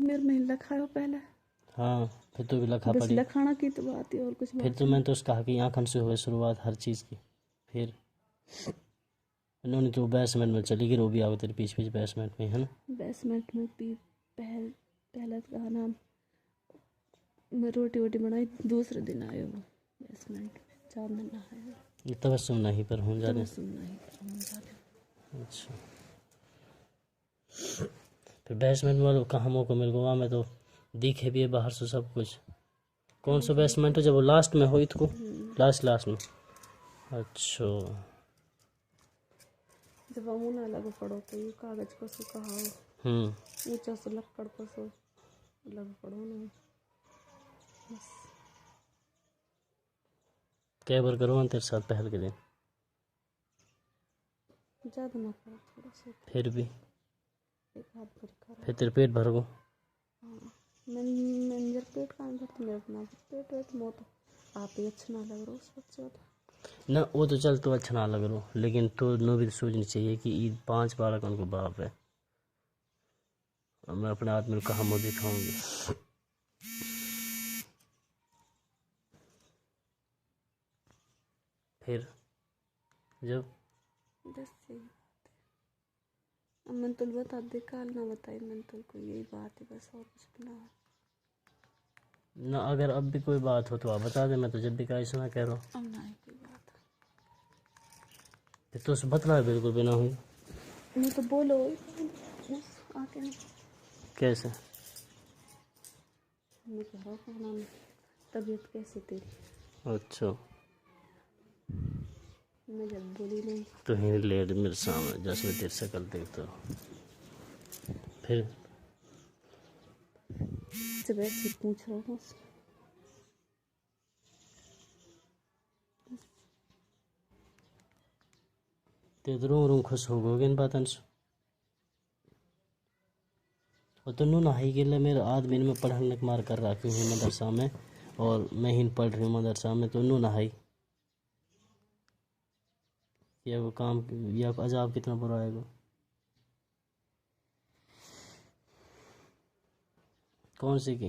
मेरे में लखाओ पहले। हाँ फिर तो भी लखा बस पड़ी। लखाना की तो बात है और कुछ फिर बात तो मैंने तो उसका कहा कि आँखन से हुए शुरुआत हर चीज़ की। फिर उन्होंने तो बेसमेंट में चली गई, वो भी आओ तेरे पीछे पीछे बेसमेंट में, है ना। बेसमेंट में भी पहला कहा नाम मैं रोटी वोटी बनाई, दूसरे दिन आए वो बेसमेंट में, 4 दिन नहाए। ये तबस्सुम नहीं पर हूँ जाने। तबस्सुम नहीं पर हूँ जाने। अच्छा फिर बेसमेंट वालों कहाँ मौका मिल गया में, तो दिखे भी है बाहर से सब कुछ। कौन सा बेसमेंट है जब वो लास्ट में हो इसको, लास्ट में। अच्छा जब अमूना लग पड़ो तो ये कागज को सो कहा ऊंचा से लक्कड़ को सो लग पड़ो ना बस। क्या बार करो तेरे साथ पहल के दिन, ज़्यादा ना करो थोड़ा सा, फिर भी एक हाथ भर करो। फिर तेरे पेट भर गो। हाँ मैं मेरा पेट कहाँ भरती, मेरा अपना पेट वेट मो तो आप ही अच्छा ना लग रहा उस वक्त ज़्यादा ना वो तो चल तो अच्छा ना लग रहा, लेकिन तो नो भी सोचनी चाहिए कि ईद 5 बालक उनको बाप है, और मैं अपने आदमी को कहाँ मुँह दिखाऊंगी। फिर जब बस यही बात है। अब मैं तो बता दे, काल ना बताई मैं तो को यही बात है बस, और कुछ भी ना है। ना अगर अब भी कोई बात हो तो आप बता दे, मैं तो जब भी कहा ऐसा ना कह रहा हूँ। अब ना है कोई बात। फिर तो उसे बतला बिल्कुल भी ना हुई। मैं तो बोलो उस आके नहीं कैसे मैं कह रहा हूँ नाम तबीयत कैसी तेरी। अच्छा मैं जब बोली नहीं तो ही लेट मेरे सामने जैसे मैं तेरे शक्ल देखता हूँ। फिर जब ऐसे पूछ रहा हूँ ते तो रूम खुश हो गए इन बातन से। और तो नू नहाई के लिए मेरे आदमी में पढ़ने मार कर रखी हूँ मदरसा में, और मैं ही पढ़ रही हूँ मदरसा में, तो नू नहाई या वो काम या अजाब कितना बुरा आएगा। कौन सी की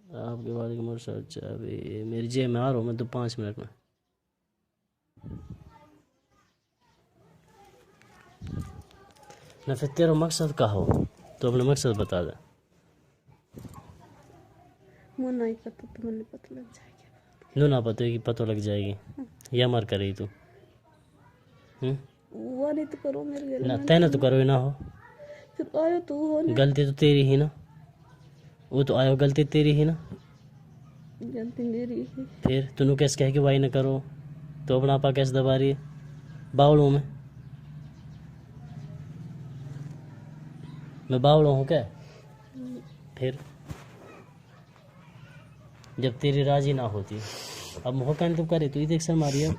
आपके बारे की मोटर अच्छा अभी मेरी जेब में आ रहा हूँ मैं तो 5 मिनट में। ना फिर तेरा मकसद का हो तो अपना मकसद बता दे। वो नहीं पता तो मैंने पता लग जाएगा। नू ना पता है कि पता लग जाएगी या मर करे तू। वो नहीं तो करो मेरे घर ना में तेना तो करो ही ना हो, फिर आयो तू हो ना। गलती तो तेरी ही ना, वो तो आयो गलती तेरी ही ना। गलती मेरी है। फिर तूने कैसे कह के भाई ना करो, तो अपना आपा कैसे दबा रही है बावड़ों में। मैं बावड़ों हूँ क्या। फिर जब तेरी राजी ना होती, अब मोहकन तो करे तो इधर मारी, अब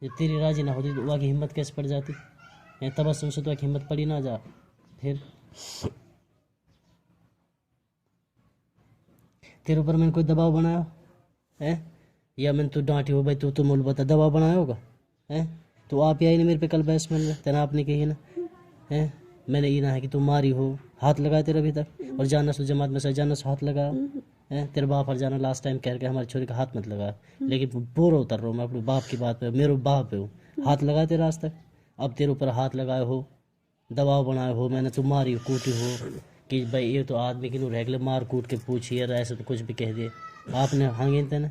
जब तेरी राजी ना होती तो वहाँ की हिम्मत कैसे पड़ जाती, तबस्सुम से तो हिम्मत पड़ी ना जा। फिर तेरे ऊपर मैंने कोई दबाव बनाया है, या मैंने तो डांटी हो भाई तू मुल बता दबाव बनाया होगा है। तो आप ही आई ना मेरे पे कल बैट्समैन में तेना आपने कही ना है, मैंने ये ना है कि तुम मारी हो, हाथ लगाए तेरे अभी तक, और जाना सो जमात में से जाना सो हाथ लगाया है। तेरे बाप और जाना लास्ट टाइम कह के हमारी छोरी का हाथ मत लगा, लेकिन बोर उतर रहा हूँ मैं अपने बाप की बात पे, मेरे बाप पे हूँ, हाथ लगाए तेरा आज तक। अब तेरे ऊपर हाथ लगाए हो, दबाव बनाए हो, मैंने तुम मारी कूटी हो कि भाई ये तो आदमी की रह गए मार कूट के पूछी यार, ऐसे तो कुछ भी कह दिए आपने हांगे तेने।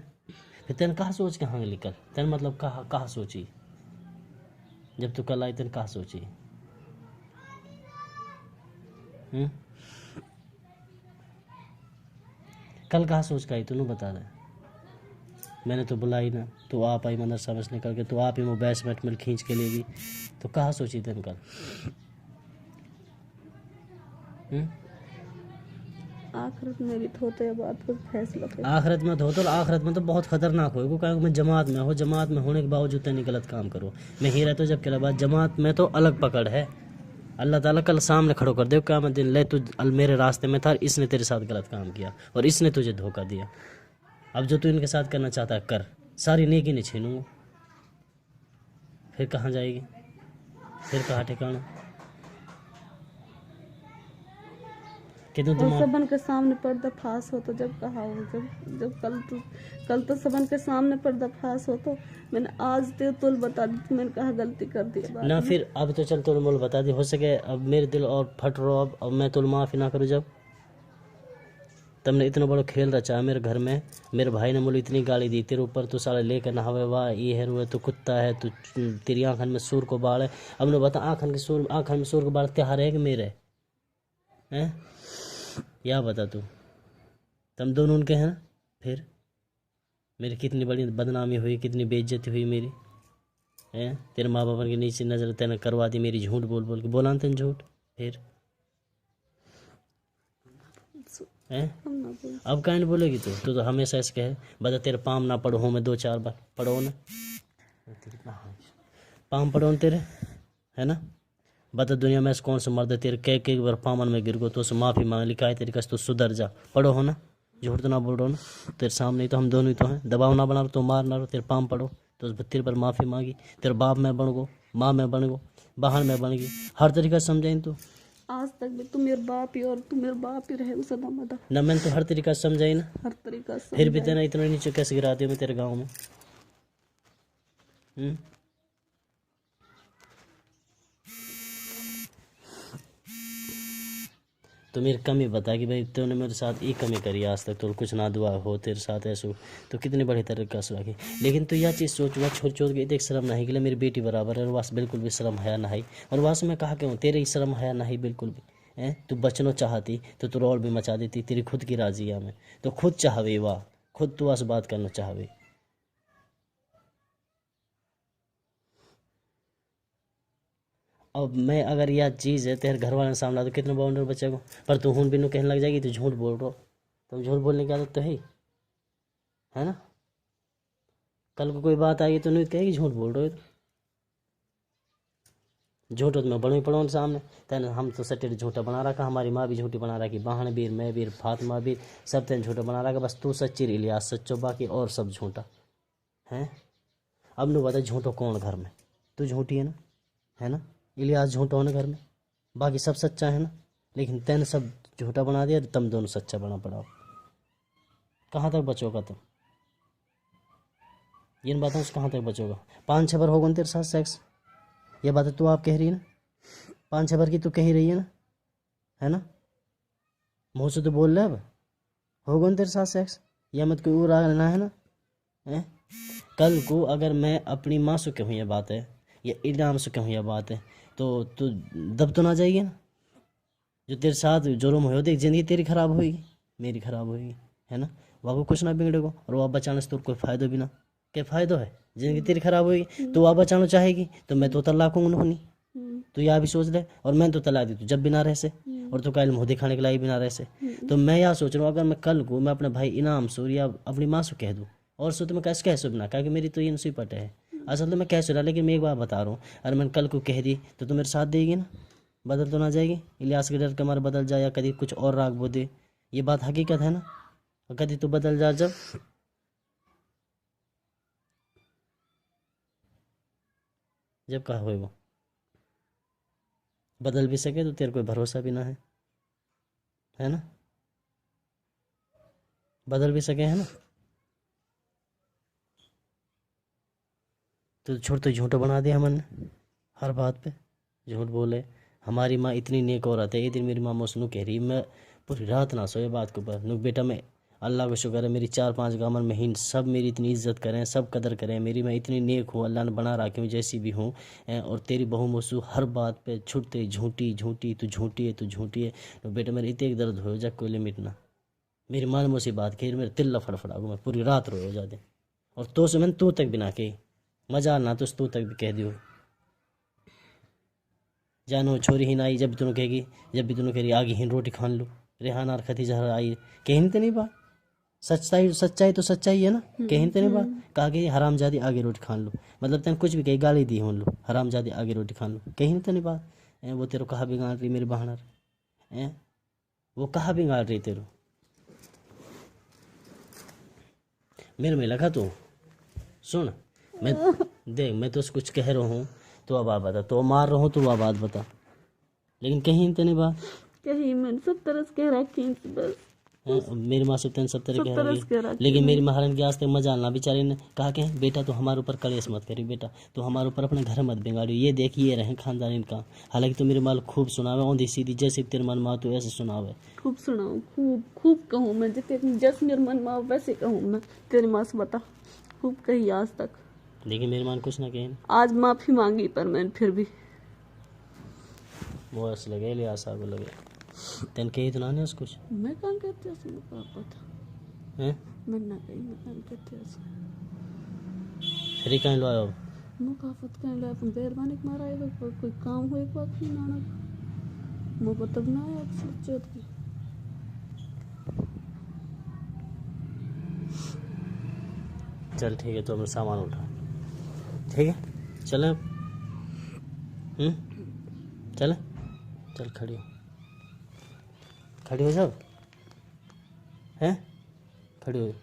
फिर तेने कहाँ सोच के हांग निकल तेने, मतलब कहाँ सोची जब तू कल आई तेने कहाँ सोची। कल कहाँ सोच के आई तूने बता दे। मैंने तो बुलाई ना, तो आप आई मदरसा में से निकल के, तो आप ही वो बैट्समैन में खींच के लेगी, तो कहाँ सोची तेने कल। आखिरत में भी तो होते हैं बात को फैसला कर। आखिरत में धोतो, आखिरत में तो बहुत खतरनाक होगा, क्योंकि मैं जमात में हो, जमात में होने के बावजूद तेने गलत काम करो। मैं ही रहता जब के बाद जमात में तो अलग पकड़ है, अल्लाह ताला कल सामने खड़ो कर दे क्या मैं दिन ले तू मेरे रास्ते में था, इसने तेरे साथ गलत काम किया और इसने तुझे धोखा दिया। अब जो तू इनके साथ करना चाहता है कर, सारी नेकी नहीं छीनूंगा। फिर कहाँ जाएगी, फिर कहाँ ठिकाना। कि तू और दिमाग सबन के सामने पर्दाफाश हो तो जब कहा हो, जब कल तो सबन के सामने पर्दाफाश हो तो मैंने आज तुल बता दी तो मैंने कहा गलती कर दी है ना बात में। फिर अब तो चल तूने मुझे बता दी, हो सके अब मेरे दिल और फट रहो, अब मैं तुल माफ़ी ना करूँ। जब तुमने इतना बड़ा खेल रचा है मेरे घर में, मेरे भाई ने मुझे इतनी गाली दी तेरे ऊपर, तू साला लेकर नहावे, वाह ये है रू है, तू कुत्ता है, तू तेरी आँखन में सूर को बाल है। अब ने बता आँखन में सूर को बाल त्योहार है कि मेरे हैं? या बता तू, तुम दोनों उनके हैं ना? फिर मेरी कितनी बड़ी बदनामी हुई, कितनी बेइज्जती हुई मेरी हैं? तेरे माँ बाप के नीचे नज़र तेने करवा दी मेरी, झूठ बोल बोल के बोला ना तेने झूठ। फिर हैं? हम ना बोल अब काहे नहीं बोलेगी तू तो हमेशा ऐसे कहे, बता तेरे पाम ना पढ़ो हूँ मैं 2-4 बार पढ़ो ना, पाम पढ़ो ना तेरे, है ना? बता दुनिया में ऐसा कौन सा मर्द है तेरे कई बार पामन में गिर गो तो उसे माफ़ी मांग, लिखा है तेरी कस तो सुधर जा, पढ़ो हो ना, झूठ तो ना बोल रहो ना, तेरे सामने ही तो हम दोनों ही तो हैं, दबाव ना बना रहो तो मार ना रहो, तेरे पाम पढ़ो तो उस तेरे पर माफ़ी मांगी, तेरे बाप में बन गो, माँ में बन गो, बहन में बन गई, हर तरीका से समझाइन तू आज तक भी तू मेरे बाप ही और तू मेरे बाप ही रहे उसे मदा ना, मैंने तो हर तरीका से समझाई ना, हर तरीका से फिर भी तेना इतना नीचे कैसे गिराती हूँ मैं तेरे गाँव में? तो मेरी कमी बता कि भाई तूने मेरे साथ ये कमी करी आज तक, तो कुछ ना दुआ हो तेरे साथ ऐसा तो कितनी बड़ी तरीका से रखी। लेकिन तू यह चीज़ सोच, वह छोड़ छोड़ के देख शर्म नहीं कि मेरी बेटी बराबर है और वास बिल्कुल भी शर्म हया नहीं, और वास में कहा क्यों तेरे ही शर्म हया नहीं बिल्कुल भी हैं? तू बचना चाहती तो तू रोल भी मचा देती, तेरी खुद की राजिया में तो खुद चाहवे, वाह खुद तू आज बात करना चाहवे। अब मैं अगर यह चीज़ है तेरे घर वाले सामने तो कितने बाउंडर बचेगा, पर तू हूं बिनू कहने लग जाएगी तो झूठ बोल रहा, तुम झूठ बोलने की आदत तो है ना? कल को कोई बात आई तो नहीं कहेगी झूठ बोल रहे हो, झूठ तो मैं बड़ों ही पड़ों सामने तेने, हम तो सटेट झूठा बना रखा, हमारी माँ भी झूठी बना रखी, बहन बीर मैं बीर फातिमा बीर सब तेने झूठा बना रखा, बस तू सच्ची इलियास सच्चो, बाकी और सब झूठा हैं। अब नहीं बता झूठो कौन घर में, तू झूठी है ना? इलियास झूठा हो ना घर में, बाकी सब सच्चा है ना, लेकिन तैने सब झूठा बना दिया तो तुम दोनों सच्चा बना पड़ाओ। कहाँ तक बचोगा तुम? ये बताओ कहाँ तक बचोगा? 5-6 बार होगा तेरे साथ सेक्स, ये बात तू आप कह रही है ना, 5-6 बार की तू कह रही है ना? मुँह से तो बोल रहे अब होगा तेरे साथ सेक्स, या मत कोई और आना है ना है? कल को अगर मैं अपनी माँ से कहूँ यह बात है या इनाम से कहूँ यह बात है तो तू दब तो ना जाएगी ना? जो तेरे साथ जुर्म हो देख, जिंदगी तेरी खराब होगी, मेरी खराब होगी, है ना? वहाँ को कुछ ना बिगड़ेगा और वह बचाने से तो कोई फायदा भी ना, क्या फ़ायदा है? जिंदगी तेरी खराब होगी तो वह बचाना चाहेगी तो मैं तो तलाक हूँ नहीं, तो यह भी सोच ले, और मैं तो तलाक दी तू जब भी ना रह से, और तो कल मुँह दिखाने के लायक भी ना रह से। तो मैं यह सोच रहा हूँ अगर मैं कल को मैं अपने भाई इनाम सो या अपनी माँ से कह दूँ और सो तो मैं कैसे कह बिना, क्या कि मेरी तो ये नसीबत है असल तो मैं कह रहा, लेकिन मैं एक बार बता रहा हूँ अगर मैंने कल को कह दी तो तू मेरे साथ देगी ना? बदल तो ना जाएगी? इलियास के डर के मारे बदल जाए या कभी कुछ और राग बो दे, ये बात हकीकत है ना? कभी तो बदल जा, जब कहा हुए वो बदल भी सके तो तेरे कोई भरोसा भी ना है ना? बदल भी सके है ना? तो छोड़, तो झूठा बना दिया हमने हर बात पे, झूठ बोले। हमारी माँ इतनी नेक औरत है, ये दिन मेरी माँ मुझसे कह रही मैं पूरी रात ना सोए बात के ऊपर, नुक बेटा मैं अल्लाह का शुक्र है मेरी 4-5 गामन में हिंद सब मेरी इतनी इज्जत करें, सब कदर करें मेरी, मैं इतनी नेक हूँ, अल्लाह ने बना रखी हूँ जैसी भी हूँ, और तेरी बहू मुझसे हर बात पे छुटते झूठी झूठी, तू झूठी है तू झूठी है। तो बेटा मेरे इतने दर्द हो जा कोई लिमिट ना, मेरी माँ ने मुझसे बात कही मेरे तिल्ला फड़फड़ा मैं पूरी रात रो जाते, और तो से मैंने तू तक भी ना कही, मजा ना तो तू तक भी कह दियो जानो छोरी ही ना आई, जब भी तूने कहेगी, जब भी तूने कह रही आगे ही रोटी खान लो, रेहाना और खतीजा आई कहीं तो नहीं बात, सच्चाई तो सच्चाई है ना, कहीं तो नहीं बात कहा कि हराम जादी आगे रोटी खान लो, मतलब तेने कुछ भी कही गाली दी हो लो, हराम जादी आगे रोटी खान लो, कहीं तो नहीं बात। वो तेरे कहा बिगाड़ रही मेरी बहनर, वो कहा बिगाड़ रही तेरे मेरे में लगा तो सुन, मैं देख मैं तो कुछ कह रहा हूँ तो अब आप बता, तो मार रहा हूँ तो अब बात बता, लेकिन कहीं तो नहीं बात कही मैंने सब तरह से कह रखी बस हैं? मेरी माँ से तेन सब तरह सब कह तरह रही से कह रखी लेकिन मेरी महारानी के आज तक मजा आना बेचारी ने कहा कि बेटा तो हमारे ऊपर कलेश मत करी, बेटा तो हमारे ऊपर अपने घर मत बिगाड़ी, ये देखिए रहे खानदान इनका। हालांकि तो मेरे माल खूब सुनावे औंधी सीधी, जैसे तेरे मन में तो ऐसे सुनावे। खूब सुनाऊं, खूब खूब कहूँ मैं, जितने जैसे मेरे मन में आवे वैसे कहूँ मैं। तेरी माँ से बता, खूब कही आज तक। लेकिन मेरी माँ ने कुछ ना कहे ना, आज माफी मांगी पर मैंने फिर भी वो ऐसे लगे ले आशा को लगे तेन कही तो ना ने कुछ मैं कहाँ कहती हूँ उसमें क्या पता, हैं? मैं ना कही, मैं कहाँ कहती हूँ फिर कहीं लो आयो मुकाफत कहीं ला अपन बेरबानी के मारा है कोई काम हो एक बात नहीं नाना मुँह बतब ना आया अक्सर चोट की। चल ठीक है, तो अपना सामान उठा, ठीक है चले। चले चल, खड़ी हो जाओ, हैं खड़ी हो जाओ।